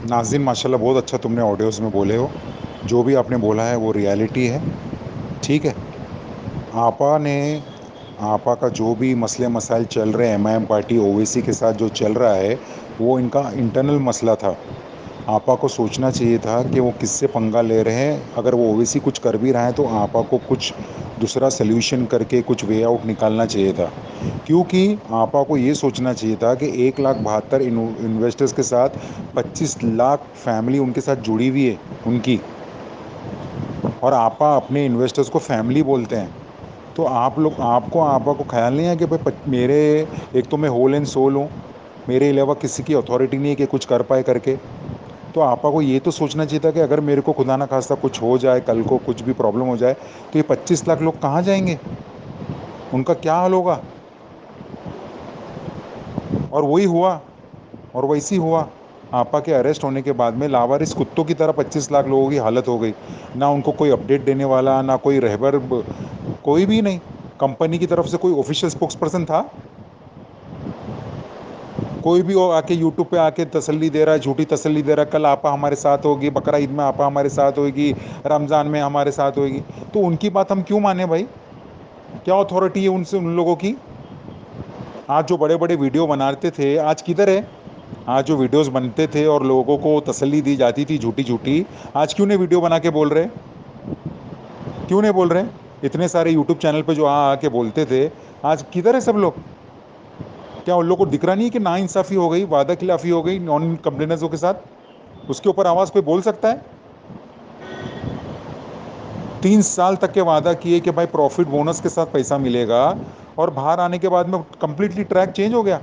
नाज़रीन, माशाल्लाह बहुत अच्छा तुमने ऑडियोज़ में बोले हो। जो भी आपने बोला है वो रियलिटी है। ठीक है। आपा ने आपा का जो भी मसले मसाइल चल रहे हैं एमआईएम पार्टी ओवैसी के साथ जो चल रहा है, वो इनका इंटरनल मसला था। आपा को सोचना चाहिए था कि वो किससे पंगा ले रहे हैं। अगर वो ओवैसी कुछ कर भी रहा है तो आपा को कुछ दूसरा सल्यूशन करके कुछ वे आउट निकालना चाहिए था। क्योंकि आपा को ये सोचना चाहिए था कि 1,72,000 इन्वेस्टर्स के साथ 25 लाख फैमिली उनके साथ जुड़ी हुई है उनकी। और आपा अपने इन्वेस्टर्स को फैमिली बोलते हैं। तो आप लोग आपको आपा को ख्याल नहीं है कि भाई मेरे, एक तो मैं होल एंड सोल हूँ, मेरे अलावा किसी की अथॉरिटी नहीं है कि कुछ कर पाए करके। तो आपा को ये तो सोचना चाहिए था कि अगर मेरे को खुदा ना खास्ता कुछ हो जाए, कल को कुछ भी प्रॉब्लम हो जाए, तो ये 25 लाख लोग कहाँ जाएंगे, उनका क्या हाल होगा। और वही हुआ, और वैसी हुआ। आपा के अरेस्ट होने के बाद में लावारिस कुत्तों की तरह 25 लाख लोगों की हालत हो गई। ना उनको कोई अपडेट देने वाला, ना कोई रहबर, कोई भी नहीं। कंपनी की तरफ से कोई ऑफिशियल स्पोक्स पर्सन था? कोई भी हो आके यूट्यूब पे आके तसल्ली दे रहा है, झूठी तसल्ली दे रहा है, कल आपा हमारे साथ होगी, बकरा ईद में आपा हमारे साथ होगी, रमज़ान में हमारे साथ होगी। तो उनकी बात हम क्यों माने भाई? क्या अथॉरिटी है उनसे, उन लोगों की? आज जो बड़े बड़े वीडियो बनाते थे, आज किधर है? आज जो वीडियोस बनते थे और लोगों को तसल्ली दी जाती थी झूठी झूठी, आज क्यों नहीं वीडियो बना के बोल रहे? क्यों नहीं बोल रहे? इतने सारे यूट्यूब चैनल पे जो आ आके बोलते थे, आज किधर है सब लोग? क्या उन लोगों को दिख रहा नहीं है कि नाइंसाफी हो गई, वादा खिलाफी हो गई नॉन कंप्लेनर्सों के साथ? उसके ऊपर आवाज कोई बोल सकता है? 3 साल तक के वादा किए कि भाई प्रॉफिट बोनस के साथ पैसा मिलेगा, और बाहर आने के बाद में कंप्लीटली ट्रैक चेंज हो गया।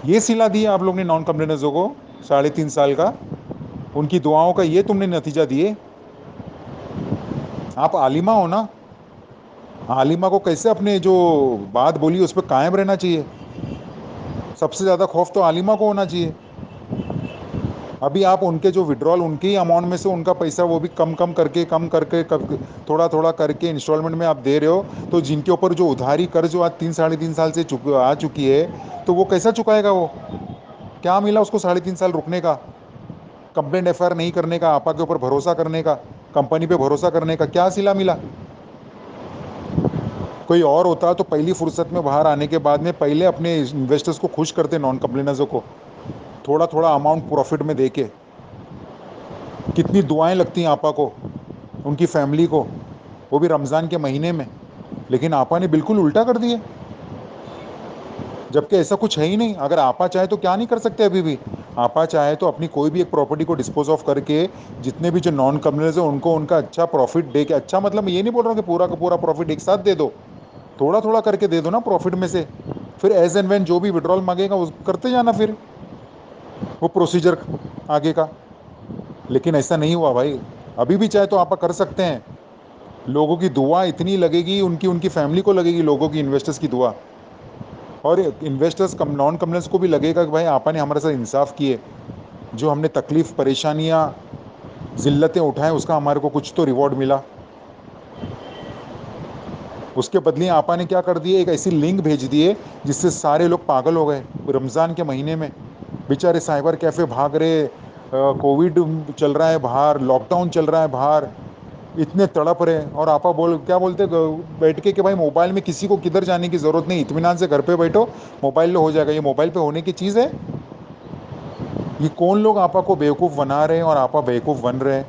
ये सिला दिया आप लोग ने नॉन कंप्लेनर्सों को, 3.5 साल का। उनकी दुआओं का ये तुमने नतीजा दिए। आप आलिमा हो ना? आलिमा को कैसे अपने जो बात बोली उस पर कायम रहना चाहिए। सबसे ज्यादा खौफ तो आलिमा को होना चाहिए। अभी आप उनके जो विड्रॉल, उनके ही अमाउंट में से उनका पैसा वो भी कम कम करके, थोड़ा थोड़ा करके इंस्टॉलमेंट में आप दे रहे हो। तो जिनके ऊपर जो उधारी कर्ज जो आज 3 साढ़े 3 साल से आ चुकी है, तो वो कैसा चुकाएगा वो? क्या मिला उसको 3.5 साल रुकने का, कंप्लेंट एफआईआर नहीं करने का, आपा के ऊपर भरोसा करने का, कंपनी पे भरोसा करने का क्या सिला मिला? कोई और होता तो पहली फुर्सत में बाहर आने के बाद में पहले अपने इन्वेस्टर्स को खुश करते, नॉन कंप्लेनर्सों को, थोड़ा थोड़ा अमाउंट प्रॉफिट में देके। कितनी दुआएं लगती हैं आपा को, उनकी फैमिली को, वो भी रमज़ान के महीने में। लेकिन आपा ने बिल्कुल उल्टा कर दिया, जबकि ऐसा कुछ है ही नहीं। अगर आपा चाहे तो क्या नहीं कर सकते अभी भी? आपा चाहे तो अपनी कोई भी एक प्रॉपर्टी को डिस्पोज ऑफ करके जितने भी जो नॉन कम्युनल्स हैं उनको उनका अच्छा प्रॉफिट दे के, अच्छा मतलब मैं ये नहीं बोल रहा हूँ कि पूरा का पूरा प्रॉफिट एक साथ दे दो, थोड़ा थोड़ा करके दे दो ना प्रॉफिट में से। फिर एज एंड वेन जो भी विड्रॉल मांगेगा उस करते जाना फिर, वो प्रोसीजर आगे का। लेकिन ऐसा नहीं हुआ भाई। अभी भी चाहे तो आप कर सकते हैं। लोगों की दुआ इतनी लगेगी, उनकी उनकी फैमिली को लगेगी, लोगों की, इन्वेस्टर्स की दुआ। और इन्वेस्टर्स कम नॉन कम्युनल्स को भी लगेगा कि भाई आपने हमारे साथ इंसाफ किए, जो हमने तकलीफ परेशानियां जिल्लतें उठाएं उसका हमारे को कुछ तो रिवॉर्ड मिला। उसके बदले आपा ने क्या कर दिए, एक ऐसी लिंक भेज दिए जिससे सारे लोग पागल हो गए रमज़ान के महीने में। बेचारे साइबर कैफ़े भाग रहे, कोविड चल रहा है बाहर, लॉकडाउन चल रहा है बाहर, इतने तड़प रहे। और आपा बोल क्या बोलते बैठ के कि भाई मोबाइल में किसी को किधर जाने की ज़रूरत नहीं, इत्मीनान से घर पे बैठो, मोबाइल में हो जाएगा। ये मोबाइल पे होने की चीज़ है? ये कौन लोग आपा को बेवकूफ़ बना रहे हैं और आपा बेवकूफ़ बन रहे हैं?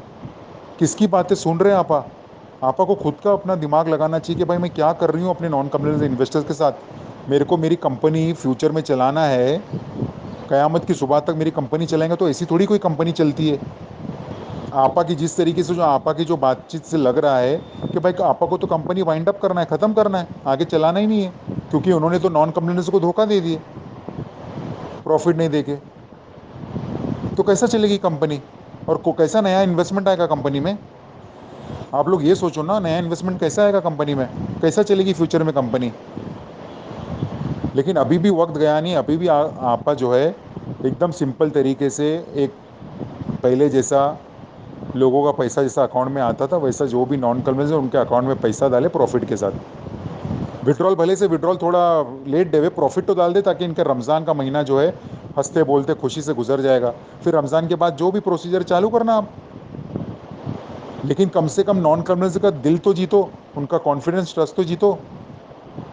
किसकी बातें सुन रहे हैं आपा? आपा को खुद का अपना दिमाग लगाना चाहिए कि भाई मैं क्या कर रही हूँ अपने नॉन कम्युनल इन्वेस्टर्स के साथ। मेरे को मेरी कंपनी फ्यूचर में चलाना है, कयामत की सुबह तक मेरी कंपनी चलाएंगे, तो ऐसी थोड़ी कोई कंपनी चलती है। आपा की जिस तरीके से, जो आपा की जो बातचीत से लग रहा है कि भाई आपा को तो कंपनी वाइंड अप करना है, ख़त्म करना है, आगे चलाना ही नहीं है। क्योंकि उन्होंने तो नॉन कम्युनल्स को धोखा दे दिए प्रॉफिट नहीं देके। तो कैसा चलेगी कंपनी? और को कैसा नया इन्वेस्टमेंट आएगा कंपनी में? आप लोग ये सोचो ना, नया इन्वेस्टमेंट कैसा आएगा कंपनी में, कैसा चलेगी फ्यूचर में कंपनी? लेकिन अभी भी वक्त गया नहीं। अभी भी आपा जो है एकदम सिंपल तरीके से, एक पहले जैसा लोगों का पैसा जैसा अकाउंट में आता था, वैसा जो भी नॉन कन्वेंस है उनके अकाउंट में पैसा डाले प्रॉफिट के साथ। विड्रॉल भले से विड्रॉल थोड़ा लेट देवे, प्रॉफिट तो डाल दे, ताकि इनका रमज़ान का महीना जो है हंसते बोलते खुशी से गुजर जाएगा। फिर रमज़ान के बाद जो भी प्रोसीजर चालू करना आप, लेकिन कम से कम नॉन क्रिमिनल्स का दिल तो जीतो, उनका कॉन्फिडेंस, ट्रस्ट तो जीतो।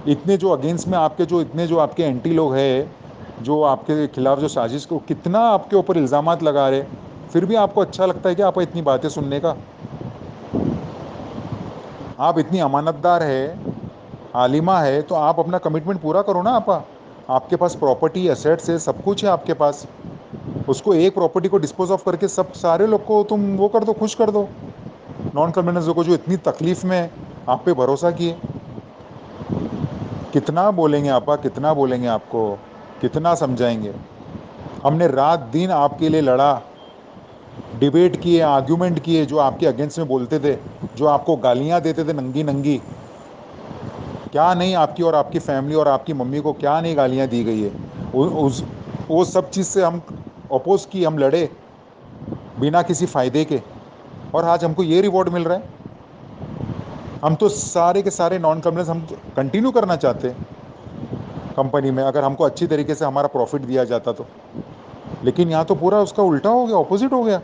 इतने जो अगेंस्ट में आपके, जो इतने जो आपके एंटी लोग हैं, जो आपके खिलाफ जो साजिश को कितना आपके ऊपर इल्ज़ामात लगा रहे, फिर भी आपको अच्छा लगता है कि आप इतनी बातें सुनने का? आप इतनी अमानतदार है, आलिमा है, तो आप अपना कमिटमेंट पूरा करो ना आपा। आपके पास प्रॉपर्टी, एसेट्स है, सब कुछ है आपके पास। उसको एक प्रॉपर्टी को डिस्पोज ऑफ करके सब सारे लोग को तुम वो कर दो, खुश कर दो। नॉन क्रिमिनल्स को जो इतनी तकलीफ में है, आप पे भरोसा किए। कितना बोलेंगे आपा, कितना बोलेंगे आपको, कितना समझाएंगे? हमने रात दिन आपके लिए लड़ा, डिबेट किए, आर्ग्यूमेंट किए, जो आपके अगेंस्ट में बोलते थे, जो आपको गालियां देते थे नंगी नंगी, क्या नहीं आपकी और आपकी फैमिली और आपकी मम्मी को क्या नहीं गालियां दी गई है। उस वो सब चीज़ से हम अपोज की, हम लड़े बिना किसी फायदे के, और आज हमको ये रिवॉर्ड मिल रहा है। हम तो सारे के सारे नॉन क्रिमिनल्स हम कंटिन्यू करना चाहते हैं कंपनी में, अगर हमको अच्छी तरीके से हमारा प्रॉफिट दिया जाता तो। लेकिन यहाँ तो पूरा उसका उल्टा हो गया, ऑपोजिट हो गया।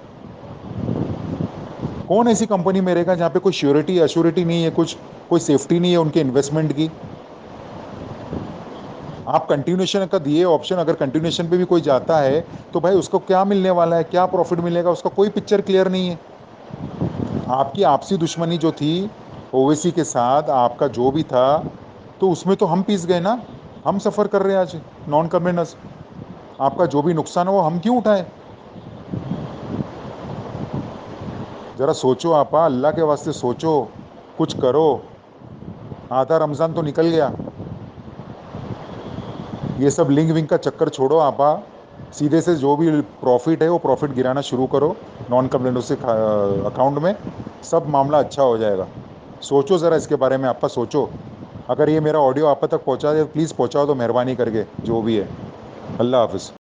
कौन ऐसी कंपनी में रहेगा जहाँ पे कोई श्योरिटी एश्योरिटी नहीं है, कुछ कोई सेफ्टी नहीं है उनके इन्वेस्टमेंट की? आप कंटिन्यूएशन का दिए ऑप्शन, अगर कंटिन्यूएशन पे भी कोई जाता है तो भाई उसको क्या मिलने वाला है, क्या प्रॉफिट मिलेगा, उसका कोई पिक्चर क्लियर नहीं है। आपकी आपसी दुश्मनी जो थी ओवैसी के साथ, आपका जो भी था, तो उसमें तो हम पीस गए ना, हम सफ़र कर रहे हैं आज नॉन कम्युनस। आपका जो भी नुकसान हो वो हम क्यों उठाएं? ज़रा सोचो आपा, अल्लाह के वास्ते सोचो, कुछ करो। आधा रमज़ान तो निकल गया, ये सब लिंक विंक का चक्कर छोड़ो आपा। सीधे से जो भी प्रॉफिट है वो प्रॉफिट गिराना शुरू करो नॉन कम्युनिटी अकाउंट में, सब मामला अच्छा हो जाएगा। सोचो ज़रा इसके बारे में आपा, सोचो। अगर ये मेरा ऑडियो आप तक पहुंचा दे, प्लीज़ पहुंचाओ तो मेहरबानी करके, जो भी है। अल्लाह हाफिज़।